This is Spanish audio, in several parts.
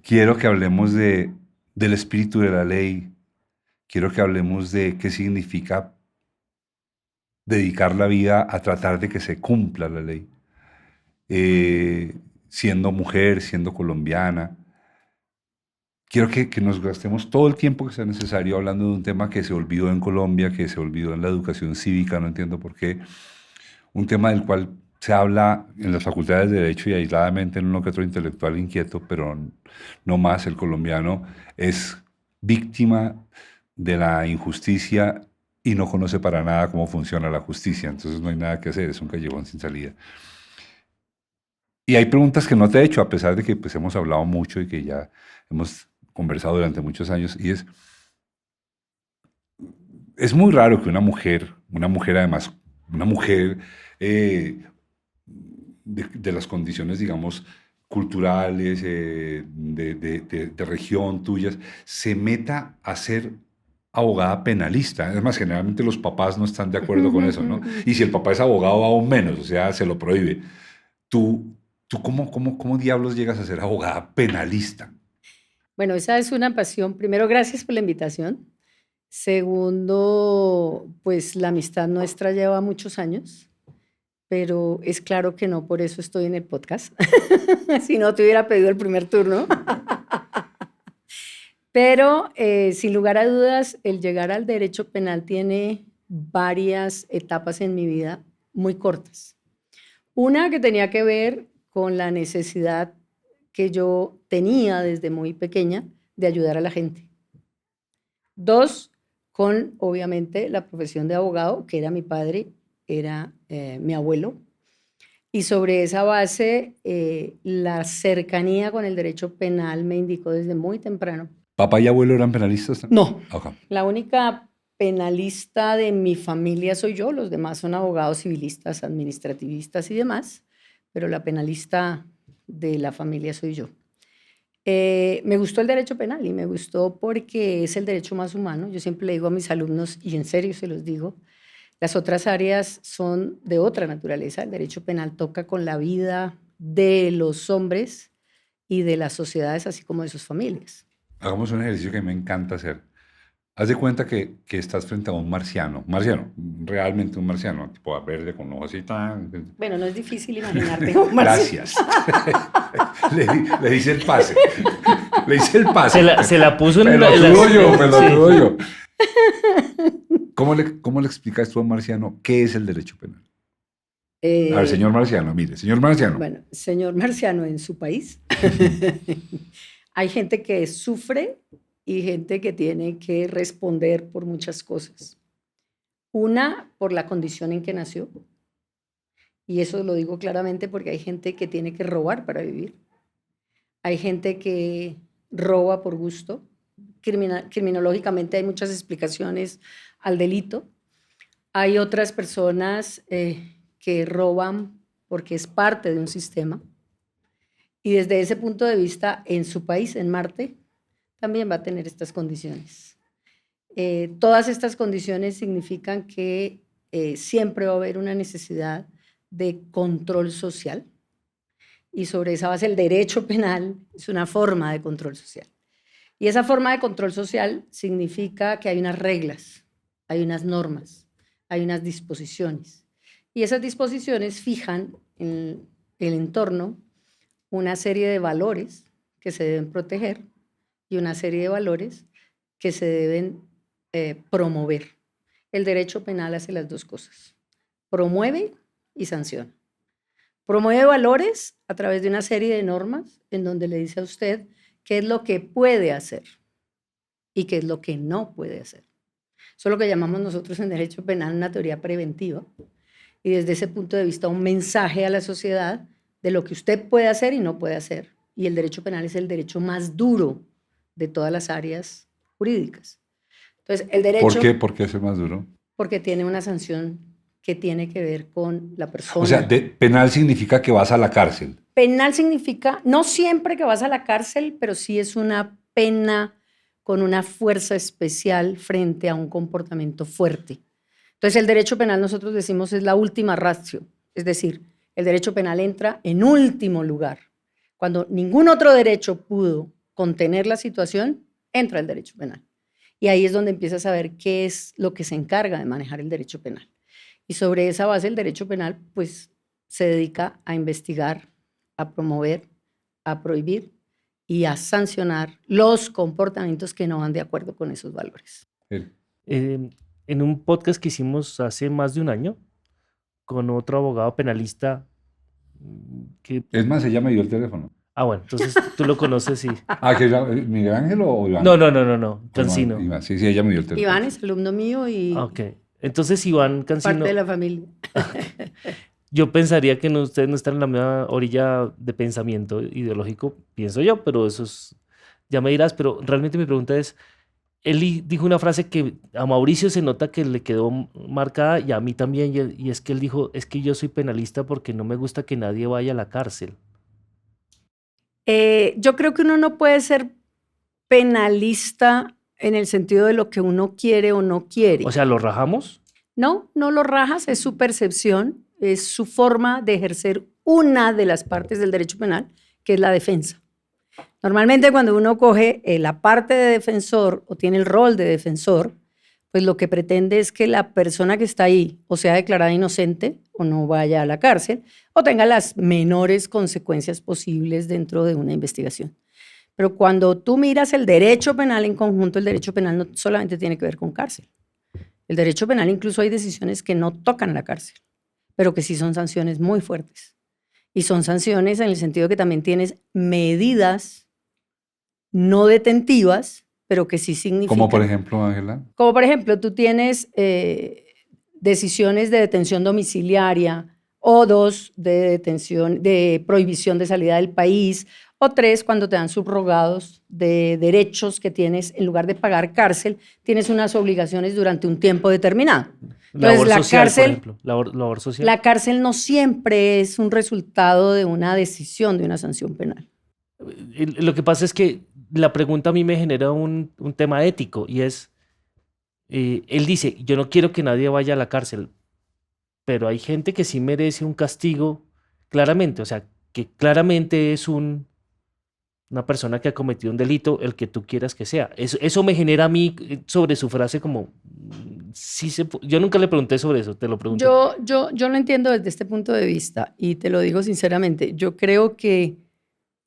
quiero que hablemos del espíritu de la ley. Quiero que hablemos de qué significa dedicar la vida a tratar de que se cumpla la ley. Siendo mujer, siendo colombiana. Quiero que nos gastemos todo el tiempo que sea necesario hablando de un tema que se olvidó en Colombia, que se olvidó en la educación cívica, no entiendo por qué. Un tema del cual se habla en las facultades de Derecho y aisladamente en uno que otro intelectual inquieto, pero no más. El colombiano es víctima de la injusticia y no conoce para nada cómo funciona la justicia. Entonces no hay nada que hacer, es un callejón sin salida. Y hay preguntas que no te he hecho, a pesar de que pues, hemos hablado mucho y que ya hemos conversado durante muchos años, y es muy raro que una mujer además, una mujer de las condiciones, digamos, culturales, de región tuyas, se meta a ser abogada penalista. Además, generalmente los papás no están de acuerdo con eso, ¿no? Y si el papá es abogado, aún menos, o sea, se lo prohíbe. ¿Tú cómo diablos llegas a ser abogada penalista? Bueno, esa es una pasión. Primero, gracias por la invitación. Segundo, pues la amistad nuestra lleva muchos años, pero es claro que no por eso estoy en el podcast. Si no, te hubiera pedido el primer turno. Pero sin lugar a dudas, el llegar al derecho penal tiene varias etapas en mi vida muy cortas. Una que tenía que ver con la necesidad que yo tenía desde muy pequeña de ayudar a la gente. Dos, con obviamente la profesión de abogado, que era mi padre, era mi abuelo. Y sobre esa base, la cercanía con el derecho penal me indicó desde muy temprano. ¿Papá y abuelo eran penalistas? No, Okay. la única penalista de mi familia soy yo, los demás son abogados civilistas, administrativistas y demás, pero la penalista de la familia soy yo. Me gustó el derecho penal y me gustó porque es el derecho más humano. Yo siempre le digo a mis alumnos, y en serio se los digo, las otras áreas son de otra naturaleza. El derecho penal toca con la vida de los hombres y de las sociedades, así como de sus familias. Hagamos un ejercicio que me encanta hacer. Haz de cuenta que estás frente a un marciano, realmente un marciano, tipo verde con ojos así tan... Bueno, no es difícil imaginarte un marciano. Gracias. le hice el pase. Le hice el pase. Se la puso en la... Pelotudo yo. ¿Cómo le explicas tú a un marciano qué es el derecho penal? A ver, señor marciano, mire, señor marciano. Bueno, señor marciano, en su país hay gente que sufre y gente que tiene que responder por muchas cosas. Una, por la condición en que nació. Y eso lo digo claramente porque hay gente que tiene que robar para vivir. Hay gente que roba por gusto. Criminológicamente hay muchas explicaciones al delito. Hay otras personas que roban porque es parte de un sistema. Y desde ese punto de vista, en su país, en Marte, también va a tener estas condiciones. Todas estas condiciones significan que siempre va a haber una necesidad de control social y sobre esa base el derecho penal es una forma de control social. Y esa forma de control social significa que hay unas reglas, hay unas normas, hay unas disposiciones. Y esas disposiciones fijan en el entorno una serie de valores que se deben proteger y una serie de valores que se deben promover. El derecho penal hace las dos cosas. Promueve y sanciona. Promueve valores a través de una serie de normas en donde le dice a usted qué es lo que puede hacer y qué es lo que no puede hacer. Eso es lo que llamamos nosotros en derecho penal una teoría preventiva y desde ese punto de vista un mensaje a la sociedad de lo que usted puede hacer y no puede hacer. Y el derecho penal es el derecho más duro de todas las áreas jurídicas. Entonces, el derecho... ¿Por qué? ¿Por qué es el más duro? Porque tiene una sanción que tiene que ver con la persona. O sea, penal significa que vas a la cárcel. Penal significa, no siempre que vas a la cárcel, pero sí es una pena con una fuerza especial frente a un comportamiento fuerte. Entonces, el derecho penal, nosotros decimos, es la última ratio. Es decir, el derecho penal entra en último lugar. Cuando ningún otro derecho pudo contener la situación, entra el derecho penal. Y ahí es donde empiezas a ver qué es lo que se encarga de manejar el derecho penal. Y sobre esa base el derecho penal pues se dedica a investigar, a promover, a prohibir y a sancionar los comportamientos que no van de acuerdo con esos valores. En un podcast que hicimos hace más de un año con otro abogado penalista que... Es más, ella me dio el teléfono. Bueno, entonces tú lo conoces y... ¿Que es Miguel Ángel o Iván? No, Cancino. Iván, sí, ella me dio el teléfono. Iván es alumno mío y Ok, entonces Iván Cancino... parte de la familia. Yo pensaría que ustedes no están en la misma orilla de pensamiento ideológico, pienso yo, pero eso es... Ya me dirás, pero realmente mi pregunta es... Él dijo una frase que a Mauricio se nota que le quedó marcada y a mí también, y es que él dijo, es que yo soy penalista porque no me gusta que nadie vaya a la cárcel. Yo creo que uno no puede ser penalista en el sentido de lo que uno quiere o no quiere. O sea, ¿lo rajamos? No, no lo rajas, es su percepción, es su forma de ejercer una de las partes del derecho penal, que es la defensa. Normalmente cuando uno coge la parte de defensor o tiene el rol de defensor, pues lo que pretende es que la persona que está ahí o sea declarada inocente o no vaya a la cárcel o tenga las menores consecuencias posibles dentro de una investigación. Pero cuando tú miras el derecho penal en conjunto, el derecho penal no solamente tiene que ver con cárcel. El derecho penal incluso hay decisiones que no tocan la cárcel, pero que sí son sanciones muy fuertes. Y son sanciones en el sentido que también tienes medidas no detentivas, pero que sí significan... Como por ejemplo, Ángela. Como por ejemplo, tú tienes decisiones de detención domiciliaria o 2 de prohibición de salida del país o 3 cuando te dan subrogados de derechos que tienes, en lugar de pagar cárcel, tienes unas obligaciones durante un tiempo determinado. Entonces, labor la social, cárcel, por ejemplo. Labor social. La cárcel no siempre es un resultado de una decisión de una sanción penal. Lo que pasa es que la pregunta a mí me genera un tema ético y es, él dice, yo no quiero que nadie vaya a la cárcel, pero hay gente que sí merece un castigo claramente, o sea, que claramente es una persona que ha cometido un delito, el que tú quieras que sea. Eso me genera a mí sobre su frase como, yo nunca le pregunté sobre eso, te lo pregunto. Yo lo entiendo desde este punto de vista y te lo digo sinceramente, yo creo que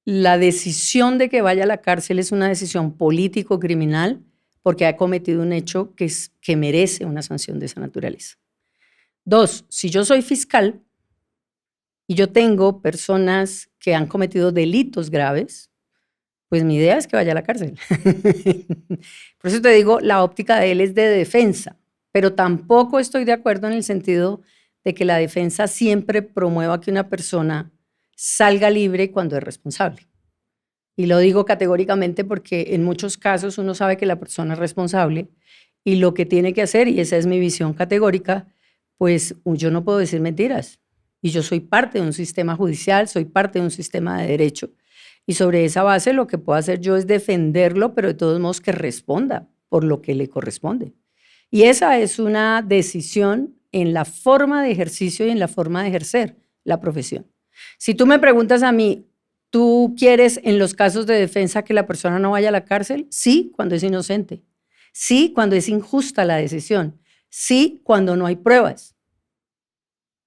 la decisión de que vaya a la cárcel es una decisión político-criminal porque ha cometido un hecho que merece una sanción de esa naturaleza. 2, si yo soy fiscal y yo tengo personas que han cometido delitos graves, pues mi idea es que vaya a la cárcel. Por eso te digo, la óptica de él es de defensa, pero tampoco estoy de acuerdo en el sentido de que la defensa siempre promueva que una persona salga libre cuando es responsable. Y lo digo categóricamente porque en muchos casos uno sabe que la persona es responsable y lo que tiene que hacer, y esa es mi visión categórica, pues yo no puedo decir mentiras. Y yo soy parte de un sistema judicial, soy parte de un sistema de derecho. Y sobre esa base lo que puedo hacer yo es defenderlo, pero de todos modos que responda por lo que le corresponde. Y esa es una decisión en la forma de ejercicio y en la forma de ejercer la profesión. Si tú me preguntas a mí, ¿tú quieres en los casos de defensa que la persona no vaya a la cárcel? Sí, cuando es inocente. Sí, cuando es injusta la decisión. Sí, cuando no hay pruebas.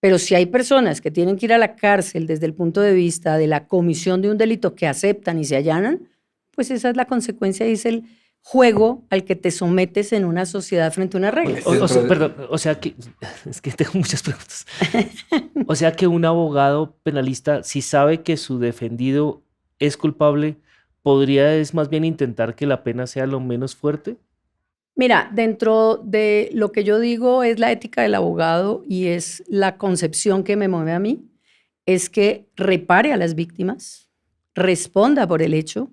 Pero si hay personas que tienen que ir a la cárcel desde el punto de vista de la comisión de un delito que aceptan y se allanan, pues esa es la consecuencia y es el juego al que te sometes en una sociedad frente a unas reglas. Perdón, o sea que, es que tengo muchas preguntas. O sea que un abogado penalista, si sabe que su defendido es culpable, ¿podría es más bien intentar que la pena sea lo menos fuerte? Mira, dentro de lo que yo digo es la ética del abogado y es la concepción que me mueve a mí, es que repare a las víctimas, responda por el hecho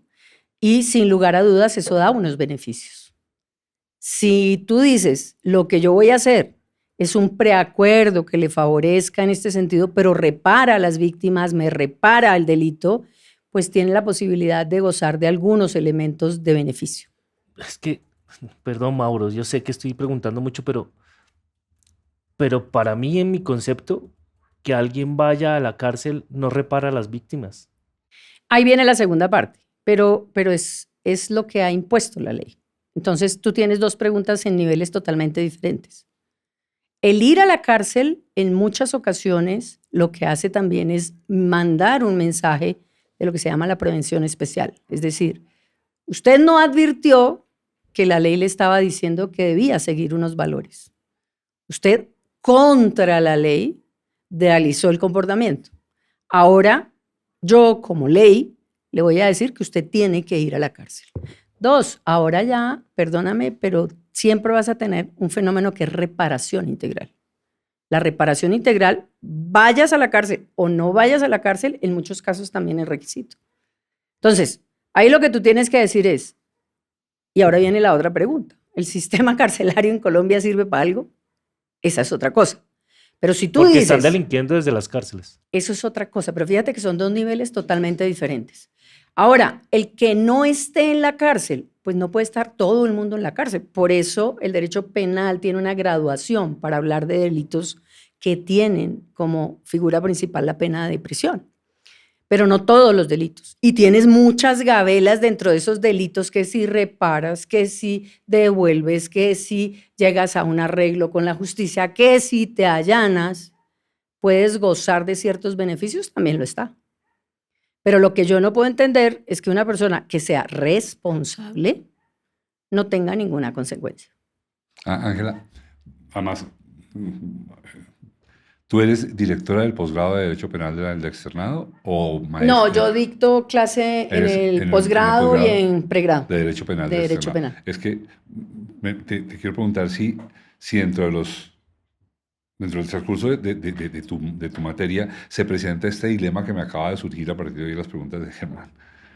y sin lugar a dudas eso da unos beneficios. Si tú dices, lo que yo voy a hacer es un preacuerdo que le favorezca en este sentido, pero repara a las víctimas, me repara el delito, pues tiene la posibilidad de gozar de algunos elementos de beneficio. Es que, perdón, Mauro, yo sé que estoy preguntando mucho, pero para mí, en mi concepto, que alguien vaya a la cárcel no repara a las víctimas. Ahí viene la segunda parte, pero es lo que ha impuesto la ley. Entonces, tú tienes dos preguntas en niveles totalmente diferentes. El ir a la cárcel, en muchas ocasiones, lo que hace también es mandar un mensaje de lo que se llama la prevención especial. Es decir, usted no advirtió que la ley le estaba diciendo que debía seguir unos valores. Usted, contra la ley, realizó el comportamiento. Ahora, yo como ley, le voy a decir que usted tiene que ir a la cárcel. Dos, ahora ya, perdóname, pero siempre vas a tener un fenómeno que es reparación integral. La reparación integral, vayas a la cárcel o no vayas a la cárcel, en muchos casos también es requisito. Entonces, ahí lo que tú tienes que decir es, y ahora viene la otra pregunta, ¿el sistema carcelario en Colombia sirve para algo? Esa es otra cosa. Pero si tú Porque dices... están delinquiendo desde las cárceles. Eso es otra cosa, pero fíjate que son dos niveles totalmente diferentes. Ahora, el que no esté en la cárcel, pues no puede estar todo el mundo en la cárcel. Por eso el derecho penal tiene una graduación para hablar de delitos que tienen como figura principal la pena de prisión, pero no todos los delitos. Y tienes muchas gabelas dentro de esos delitos que si reparas, que si devuelves, que si llegas a un arreglo con la justicia, que si te allanas, puedes gozar de ciertos beneficios, también lo está. Pero lo que yo no puedo entender es que una persona que sea responsable no tenga ninguna consecuencia. Ángela, además, ¿tú eres directora del posgrado de Derecho Penal del externado o maestra? No, yo dicto clase en el posgrado y en pregrado. De Derecho Penal. De Derecho Penal. Es que te quiero preguntar si dentro del transcurso de tu materia se presenta este dilema que me acaba de surgir a partir de las preguntas de Germán.